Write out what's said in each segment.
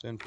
10.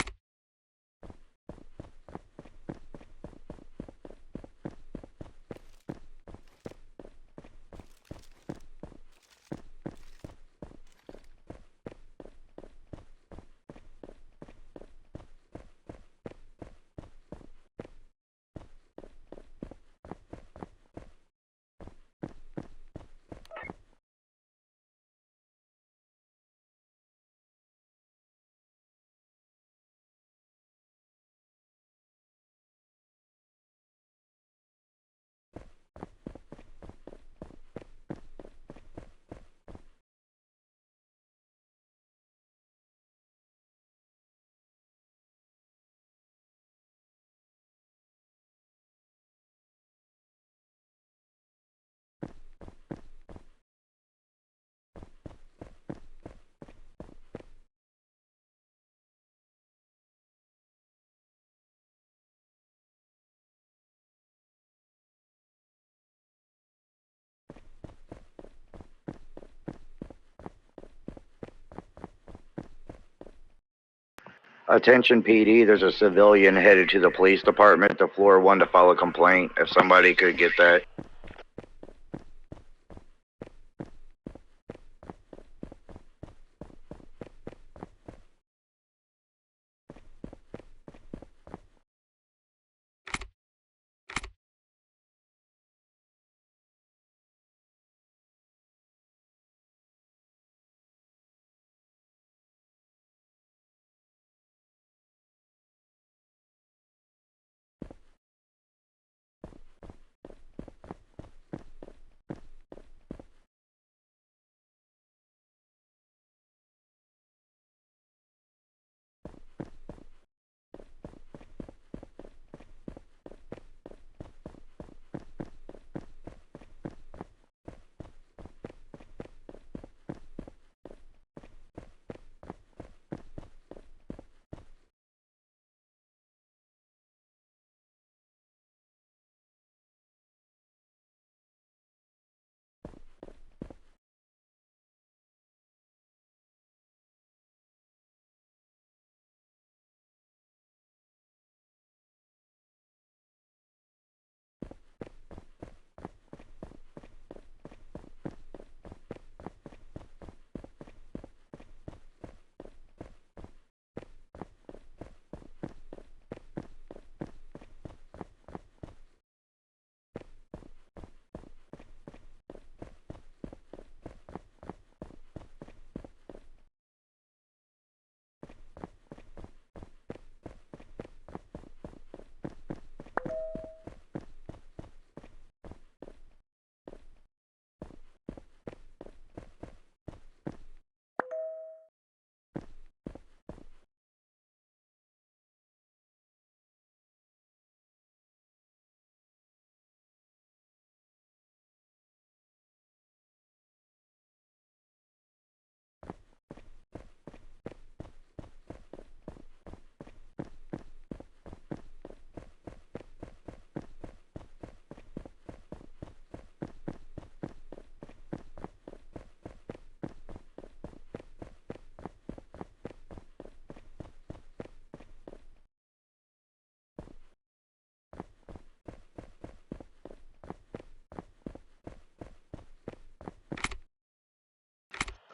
Attention PD, there's a civilian headed to the police department to floor 1 to file a complaint. If somebody could get that.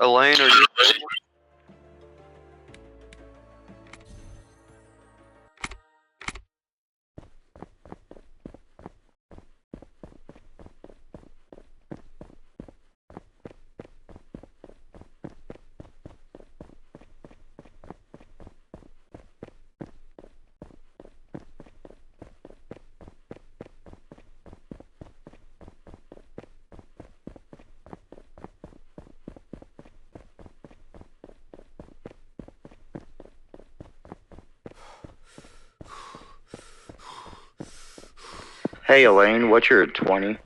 Elaine, are you ready? Hey Elaine, what's your 20?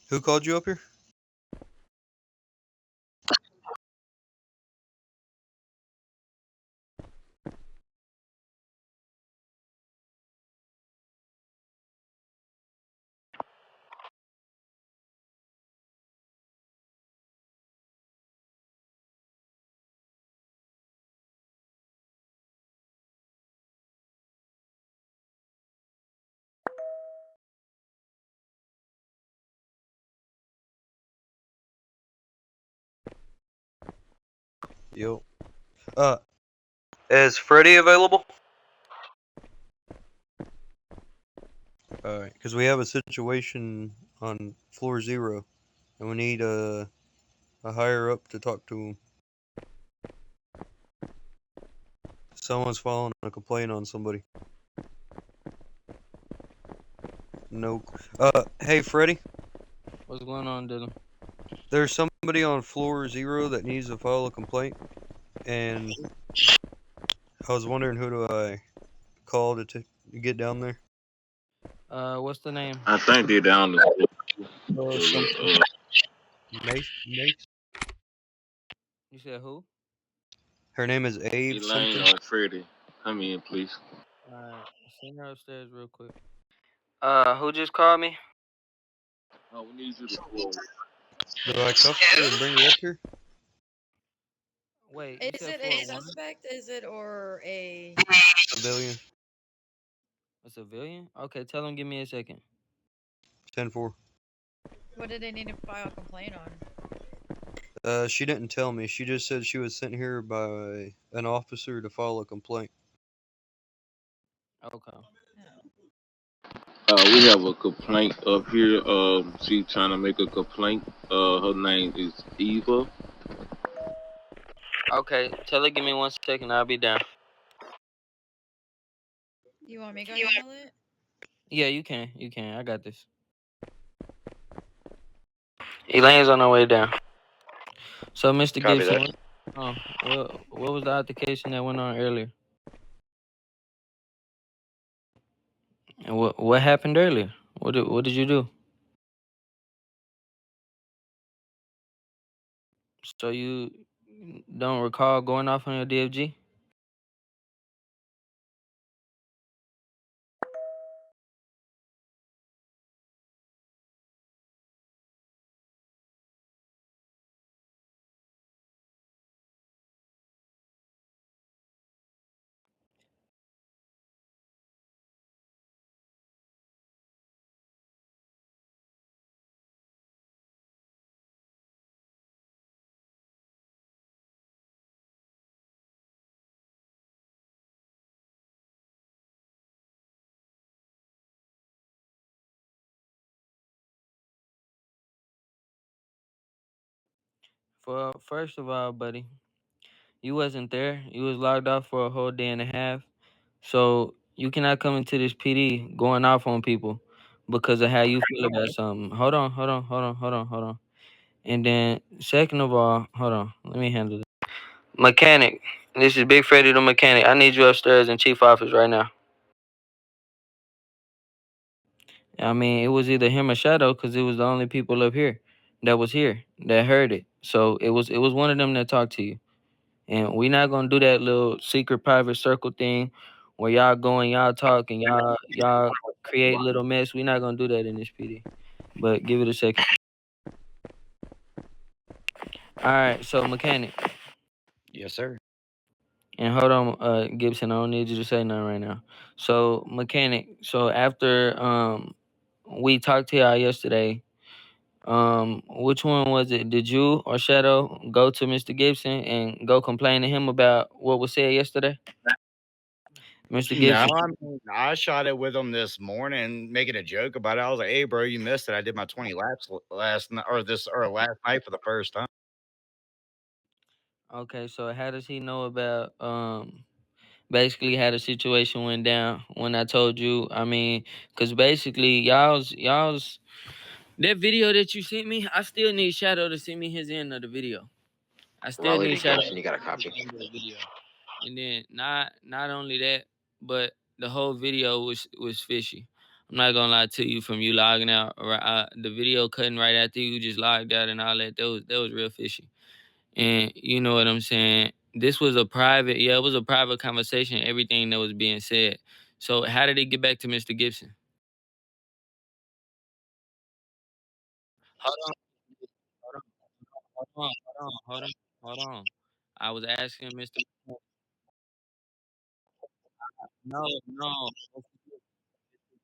Who called you up here? Yo. Is Freddie available? Alright, because we have a situation on floor 0, and we need a higher up to talk to him. Someone's filing a complaint on somebody. No. Hey, Freddy. What's going on, Dylan? There's somebody on floor 0 that needs to file a complaint, and I was wondering who do I call to get down there? What's the name? I think they're down the Mace? You said who? Her name is Abe Elaine something. or Freddie. Come in, please. Alright, send her upstairs real quick. Who just called me? Oh, we need you to pull. Do I cuff her and bring her up here? Wait, Is it a suspect? Is it or a Civilian. A civilian? Okay, tell him give me a second. 10-4. what did they need to file a complaint on? She didn't tell me. She just said she was sent here by an officer to file a complaint. Okay. We have a complaint up here. She's trying to make a complaint. Her name is Eva. Okay, tell her give me 1 second, I'll be down. You want me to go handle it? Yeah, you can. I got this. Elaine's on her way down. So, Mr. Copy Gibson, that. what was the altercation that went on earlier? And what happened earlier? What did you do? So you don't recall going off on your DFG? For first of all, buddy, you wasn't there. You was logged off for a whole day and a half. So you cannot come into this PD going off on people because of how you feel about something. Hold on. And then second of all, hold on, let me handle this. Mechanic, this is Big Freddy the mechanic. I need you upstairs in chief office right now. I mean, it was either him or Shadow because it was the only people up here that was here that heard it. So it was one of them that talked to you. And we not gonna do that little secret private circle thing where y'all go and y'all talk and y'all create little mess. We not gonna do that in this PD. But give it a second. All right, so mechanic. Yes, sir. And hold on, Gibson, I don't need you to say nothing right now. So mechanic, so after we talked to y'all yesterday, which one was it? Did you or Shadow go to Mr. Gibson and go complain to him about what was said yesterday? Mr. No, Gibson. I mean, I shot it with him this morning, making a joke about it. I was like, "Hey, bro, you missed it. I did my 20 laps last night, or last night for the first time." Okay, so how does he know about basically how the situation went down when I told you? I mean, cause basically y'all's that video that you sent me, I still need Shadow to send me his end of the video. I still Raleigh need to Shadow Gibson, you got a to send me copy. his end of the video. And then not only that, but the whole video was fishy. I'm not gonna lie to you. From you logging out, or the video cutting right after you just logged out and all that, that was real fishy. And you know what I'm saying? This was a private, yeah, it was a private conversation, everything that was being said. So how did it get back to Mr. Gibson? Hold on, hold on. I was asking Mr. No.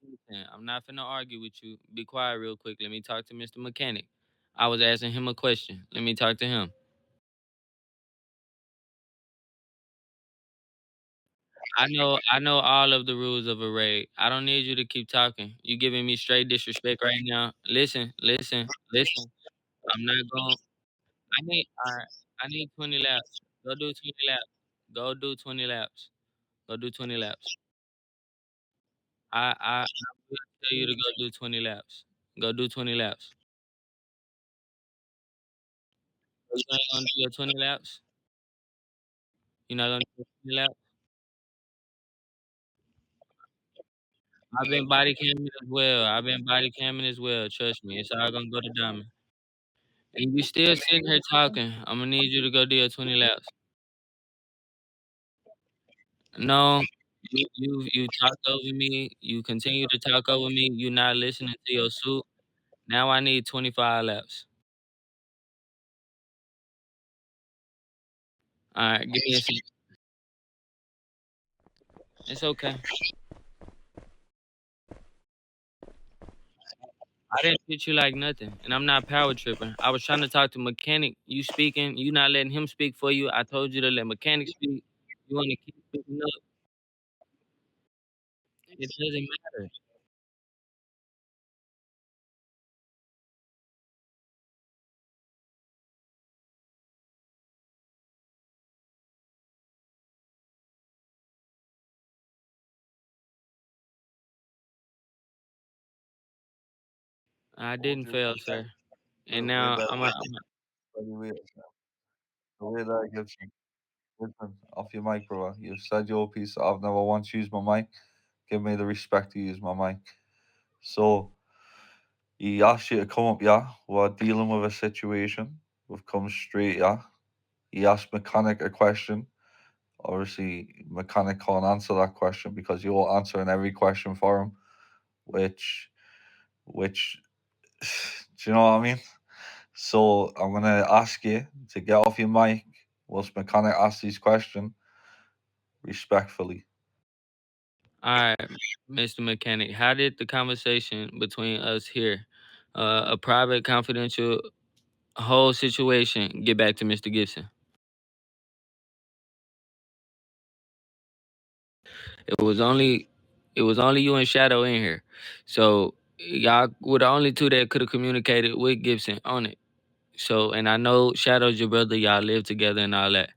Gibson, I'm not finna argue with you. Be quiet real quick. Let me talk to Mr. Mechanic. I was asking him a question. Let me talk to him. I know all of the rules of a raid. I don't need you to keep talking. You giving me straight disrespect right now. Listen. I'm not going. I need. All right. I need 20 laps. Go do 20 laps. Go do 20 laps. Go do 20 laps. I will tell you to go do 20 laps. Go do 20 laps. You ain't gonna do your 20 laps. You're not gonna do your 20 laps. I've been body camming as well. I've been body camming as well. Trust me, it's all gonna go to diamond. And you still sitting here talking. I'm gonna need you to go do your 20 laps. No, you talked over me. You continue to talk over me. You not listening to your suit. Now I need 25 laps. All right, give me a second. It's okay. I didn't treat you like nothing, and I'm not power tripping. I was trying to talk to mechanic. You speaking? You not letting him speak for you. I told you to let mechanic speak. You want to keep speaking up? It doesn't matter. I All didn't due fail, respect, sir. And the way now that I'm by the way, the way that gives you listen, off your mic, brother. You've said your piece. I've never once used my mic. Give me the respect to use my mic. So he asked you to come up, yeah. We're dealing with a situation. We've come straight, yeah. He asked mechanic a question. Obviously, mechanic can't answer that question because you're answering every question for him, which, do you know what I mean? So I'm gonna ask you to get off your mic whilst mechanic asks these question respectfully. all right, Mr. Mechanic. How did the conversation between us here, a private, confidential, whole situation, get back to Mr. Gibson? It was only, it was only you and Shadow in here, so y'all were the only two that could have communicated with Gibson on it. So, and I know Shadow's your brother. Y'all live together and all that.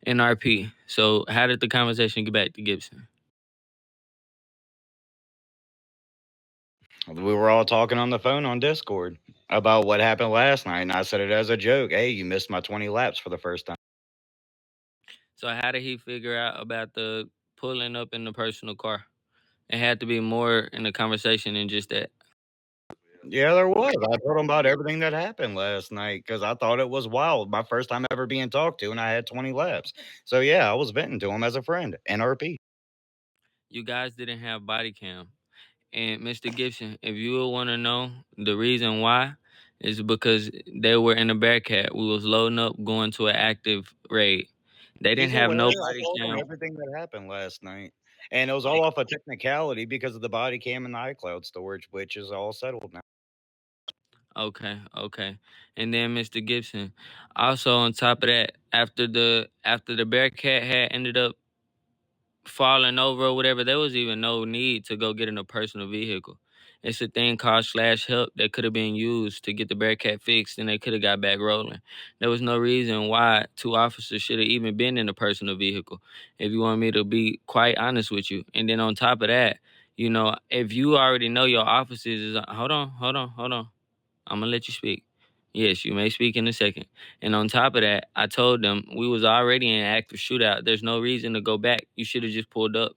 NRP. So, how did the conversation get back to Gibson? We were all talking on the phone on Discord about what happened last night, and I said it as a joke. Hey, you missed my 20 laps for the first time. So, how did he figure out about the pulling up in the personal car? It had to be more in the conversation than just that. Yeah, there was. I told him about everything that happened last night because I thought it was wild. My first time ever being talked to, and I had 20 laps. So yeah, I was venting to him as a friend. NRP. You guys didn't have body cam. And Mr. Gibson, if you would want to know the reason why, is because they were in a Bearcat. We was loading up, going to an active raid. They didn't He's have aware. no I body told him cam. everything that happened last night. And it was all off a technicality because of the body cam and the iCloud storage, which is all settled now. Okay. And then Mr. Gibson, also on top of that, after the Bearcat had ended up falling over or whatever, there was even no need to go get in a personal vehicle. It's a thing called slash help that could have been used to get the Bearcat fixed and they could have got back rolling. There was no reason why two officers should have even been in a personal vehicle, if you want me to be quite honest with you. And then on top of that, if you already know your officers is hold on. I'm gonna let you speak. Yes, you may speak in a second. And on top of that, I told them we was already in an active shootout. There's no reason to go back. You should have just pulled up.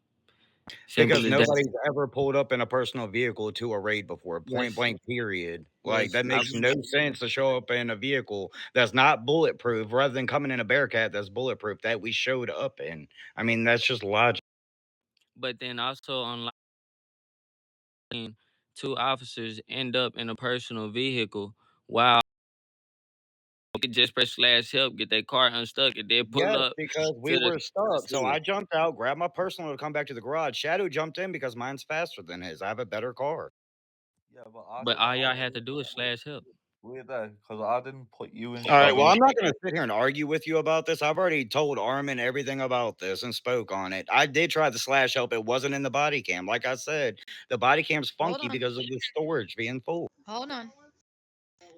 Simple Because as that. nobody's ever pulled up in a personal vehicle to a raid before, point Yes, blank, period. Like, yes. that makes no sense to show up in a vehicle that's not bulletproof rather than coming in a Bearcat that's bulletproof that we showed up in. I mean, that's just logic. But then also online, two officers end up in a personal vehicle while they could just press slash help, get that car unstuck, and then pull Yes, up because we to the were stuck. So scene. I jumped out, grabbed my personal to come back to the garage. Shadow jumped in because mine's faster than his. I have a better car. Yeah, but But Adam, all y'all had to do is slash help. Weird that because I didn't put you in. All right. Well, shadow. I'm not going to sit here and argue with you about this. I've already told Armin everything about this and spoke on it. I did try the slash help. It wasn't in the body cam. Like I said, the body cam's Hold funky on. because of the storage being full. Hold on.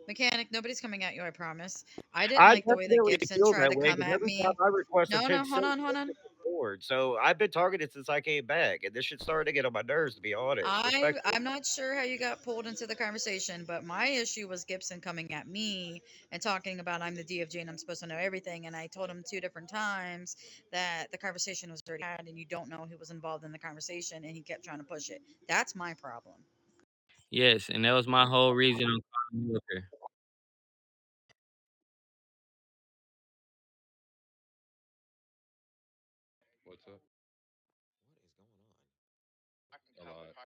Mechanic, nobody's coming at you, I promise. I didn't I like the way that definitely Gibson feel tried that to way come because at every time me. I request a No, pitch no, hold sink, on, hold on. board. So I've been targeted since I came back, and this shit started to get on my nerves, to be honest. Respectfully. I'm not sure how you got pulled into the conversation, but my issue was Gibson coming at me and talking about I'm the DFG and I'm supposed to know everything. And I told him 2 different times that the conversation was already had and you don't know who was involved in the conversation, and he kept trying to push it. That's my problem. Yes, and that was my whole reason on calling you up here. What's up? What is going on? A lot. No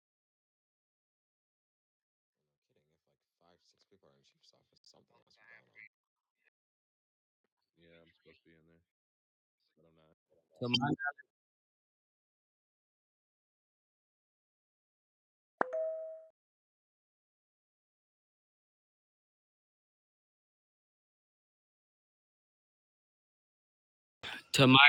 kidding. If like 5, 6 people are in Chief's office, something must be going on. Yeah, I'm supposed to be in there, but I'm not. To my to my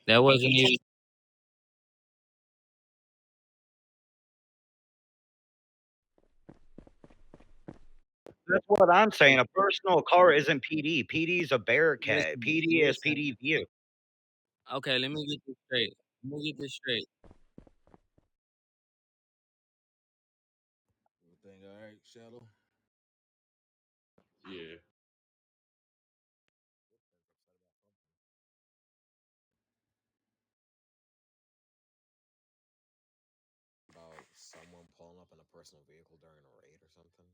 that wasn't even That's what I'm saying. A personal car isn't PD. PD is a Bearcat. listen, PD is listen. PD view. Okay, let me get this straight. Let me get this straight. Everything all right, Shadow? Yeah. About someone pulling up in a personal vehicle during a raid or something.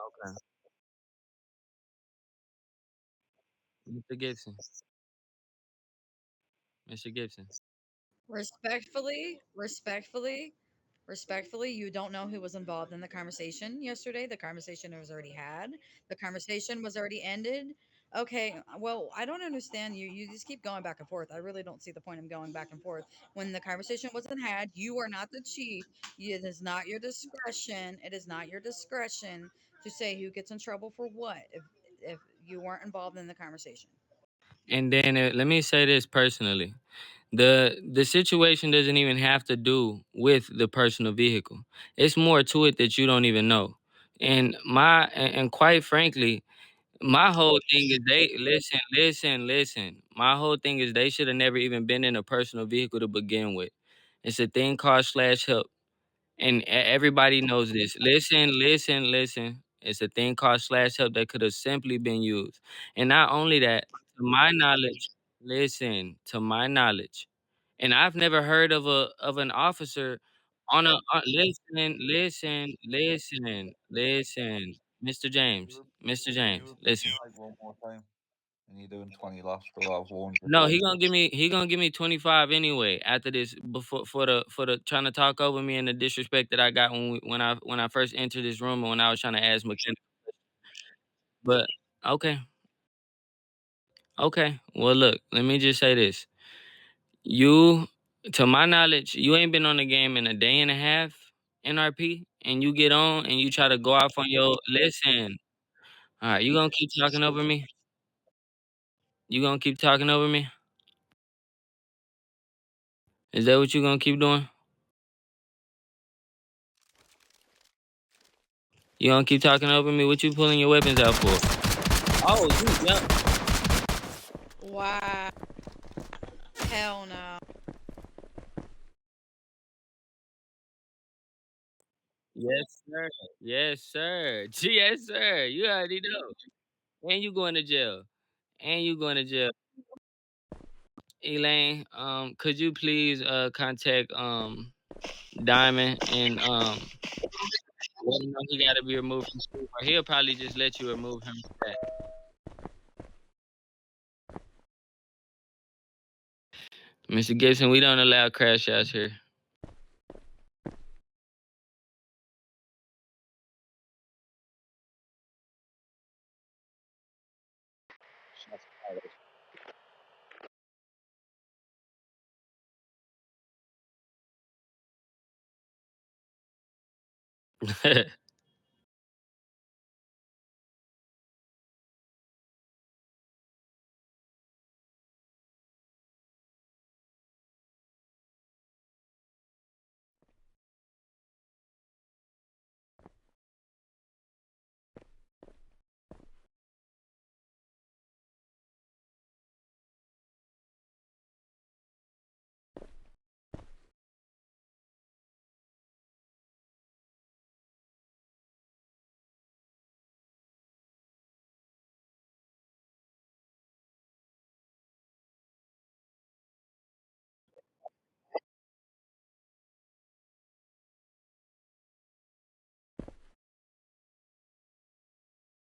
Okay. Mr. Gibson. Mr. Gibson. Respectfully, you don't know who was involved in the conversation yesterday. The conversation was already had. The conversation was already ended. Okay, well, I don't understand you. You just keep going back and forth. I really don't see the point of going back and forth. When the conversation wasn't had, you are not the chief. It is not your discretion. It is not your discretion to say who gets in trouble for what if you weren't involved in the conversation. And then let me say this personally. The situation doesn't even have to do with the personal vehicle. It's more to it that you don't even know. And quite frankly, my whole thing is they listen. My whole thing is they should have never even been in a personal vehicle to begin with. It's a thing called slash help. And everybody knows this. Listen. It's a thing called slash help that could have simply been used. And not only that, to my knowledge, to my knowledge, and I've never heard of an officer on a listen, Mr. James, listen. Like one more time, and you're doing 20 laps, bro. I've warned you. No, he gonna give me 25 anyway after this before for the trying to talk over me and the disrespect that I got when I first entered this room and when I was trying to ask McKenna. But okay, okay. Well, look, let me just say this: you, to my knowledge, you ain't been on the game in a day and a half, NRP, and you get on and you try to go off on your listen. All right, you gonna keep talking over me? You gonna keep talking over me? Is that what you gonna keep doing? You gonna keep talking over me? What you pulling your weapons out for? Oh, yep. Wow. Hell no. Yes, sir. Yes, sir. Yes, sir. You already know. And you going to jail. And you going to jail. Elaine, could you please contact Diamond and let him know he got to be removed from school, or he'll probably just let you remove him back. Mr. Gibson, we don't allow crash outs here.